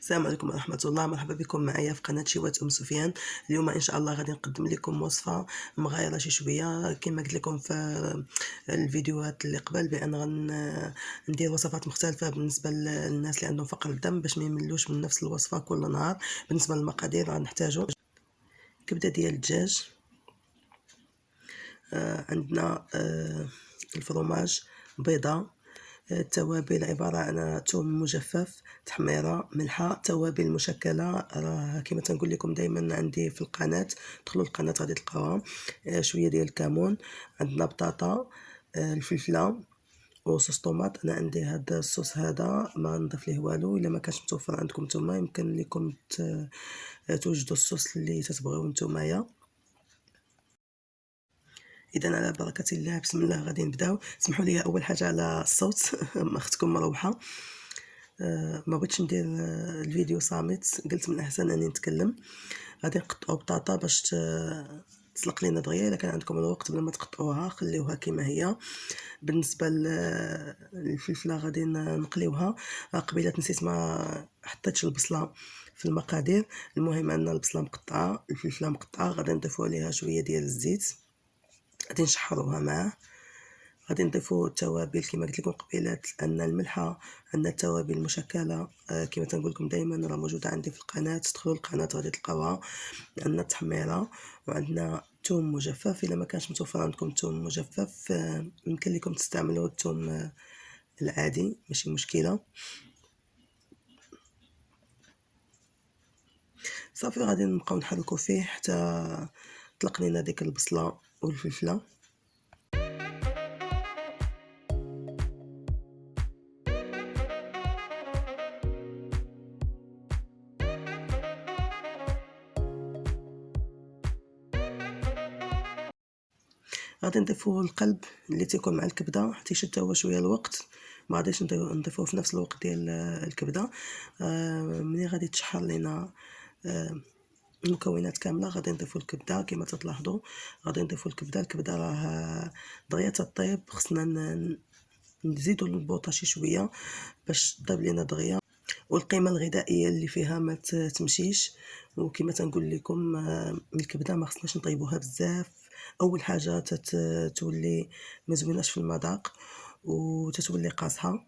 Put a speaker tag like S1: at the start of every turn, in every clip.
S1: السلام عليكم ورحمة الله. مرحبا بكم معايا في قناة شيوات سفيان. اليوم ان شاء الله غادي نقدم لكم وصفة مغايرة شي شوية، كما قلت لكم في الفيديوهات اللي قبل بان ندير وصفات مختلفة بالنسبة للناس اللي عندهم فقر الدم باش ما يملوش من نفس الوصفة كل نهار. بالنسبة للمقادير غنحتاجو كبدة ديال الدجاج، عندنا الفرماج، بيضة، التوابل عبارة عن ثوم مجفف، تحميرة، ملحة، توابل مشكلة راه كما تنقول لكم دائما عندي في القناة، دخلوا القناة غادي تلقاوها. شوية ديال الكمون، عندنا بطاطا، الفلفلة وصوص طوماط. انا عندي هذا الصوص هذا ما نضيف ليه والو، الا ما كانش متوفر عندكم نتوما يمكن لكم توجدوا الصوص اللي تتبغيو نتومايا. اذا على بركه الله، بسم الله غادي نبداو. اسمحوا لي اول حاجه على الصوت اختكم مروحه، ما بغيتش ندير الفيديو صامت، قلت من الاحسن اني نتكلم. غادي نقطعوا بطاطا باش تسلق لينا دغيا. الا كان عندكم الوقت بلا ما تقطعوها خليوها كما هي. بالنسبه للفلفله غادي نقليوها. قبيله نسيت ما حطيتش البصله في المقادير. المهم ان البصله مقطعه، الفلفله مقطعه، غادي نضيفوا عليها شويه ديال الزيت، غادي نشحروها معاه. غادي نضيفوا التوابل كما قلت لكم قبيلات، ان الملحه، عندنا التوابل المشكله كما تنقول لكم دائما راه موجوده عندي في القناه، تدخلوا القناه غادي تلقاوها. عندنا التحميره، وعندنا ثوم مجفف. الا ما كانش متوفر عندكم ثوم مجفف يمكن لكم تستعملوا الثوم العادي، ماشي مشكله. صافي غادي نبقاو نحركوا فيه حتى طلق لينا ديك البصله والفلفله. غادي نضيفوا القلب اللي تيكون مع الكبده حتى يشد هو شويه الوقت، ما غاديش نضيفوه في نفس الوقت ديال الكبده. ملي غادي تشحر لينا المكونات كامله غادي نضيفوا الكبده. كما تلاحظوا غادي نضيفوا الكبده راه دغيا تطيب، خصنا نزيدوا البوطه شي شويه باش تطيب لينا دغيا والقيمه الغذائيه اللي فيها ما تمشيش. وكما تنقول لكم الكبده ما خصناش نطيبوها بزاف. اول حاجه تولي ما زويناش في المذاق وتتولي قاصحه،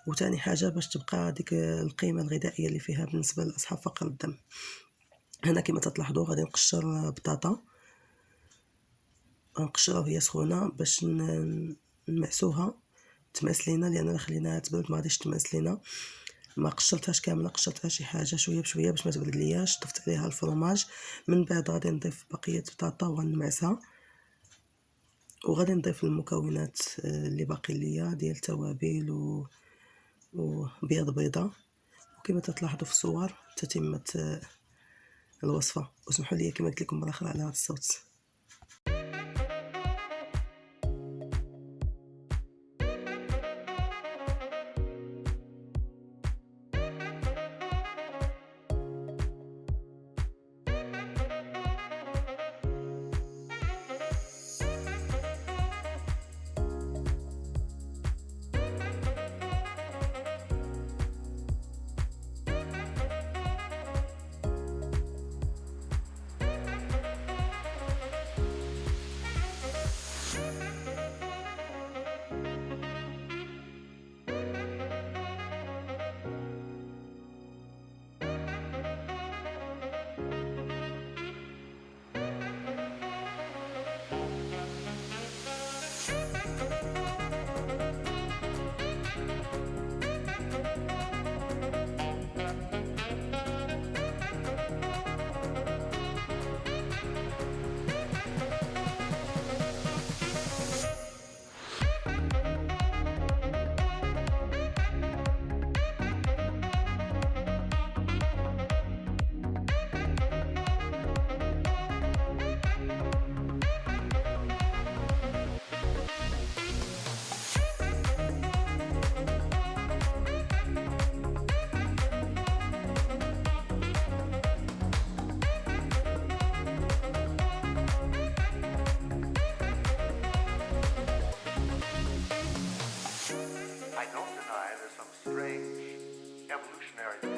S1: وثاني حاجه باش تبقى ديك القيمه الغذائيه اللي فيها بالنسبه لاصحاب فقر الدم. هنا كما تلاحظوا غادي نقشر بطاطا، غنقشرها وهي سخونه باش نمعسوها تماس لينا، لان خليناها تبرد ما غاديش تماس لينا. ما قشرتهاش كامله، قشرتها شي حاجه شويه بشويه باش ما تبرد لياش. ضفت عليها الفرماج، من بعد غادي نضيف بقيه بطاطا وغنمعسها، وغادي نضيف المكونات اللي باقي ليا ديال التوابل وبيض بيضه. وكما تلاحظوا في الصور تتمت الوصفه. واسمحوا لي كما قلت لكم مره اخرى على هذا الصوت.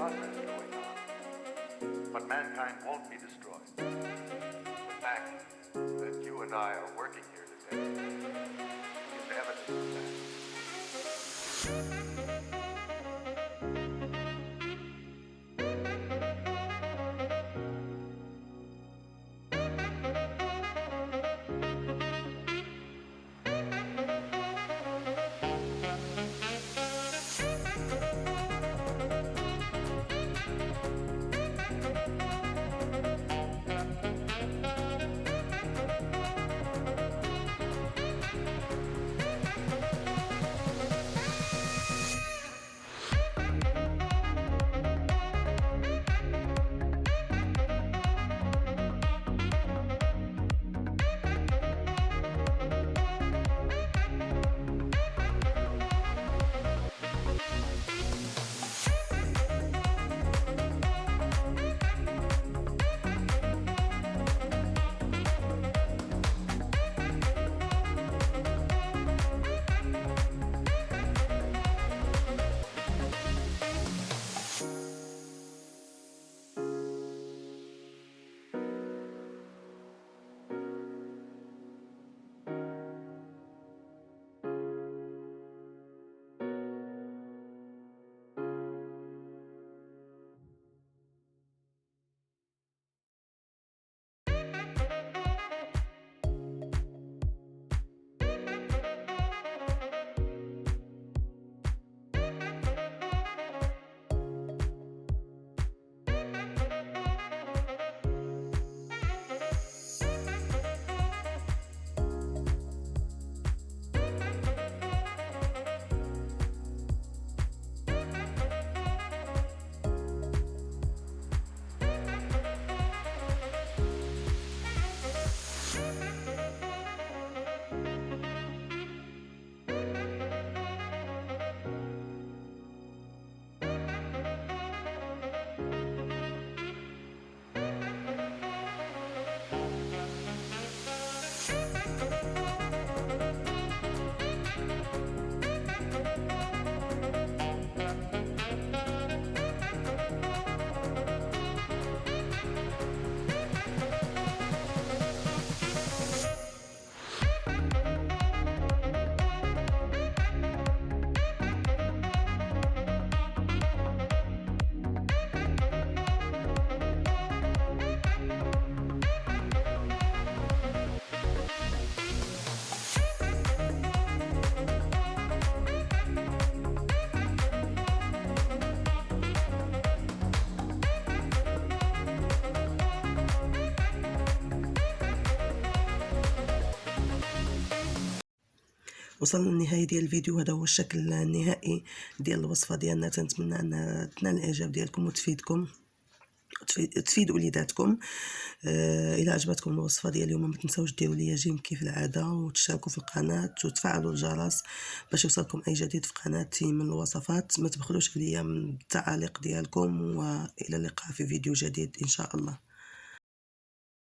S2: process going on. But mankind won't be destroyed. The fact that you and I are working here today is evidence of that.
S1: وصلنا للنهايه ديال الفيديو. هذا هو الشكل النهائي ديال الوصفه ديالنا. تنتمنى ان تنال الاعجاب ديالكم وتفيدكم تفيد وليداتكم. الى عجبتكم الوصفه ديال اليوم ما تنساوش ديروا لي جيم كيف العاده، وتشتركوا في القناه وتفعلوا الجرس باش يوصلكم اي جديد في قناتي من الوصفات. ما تبخلوش عليا من التعاليق ديالكم، والى اللقاء في فيديو جديد ان شاء الله.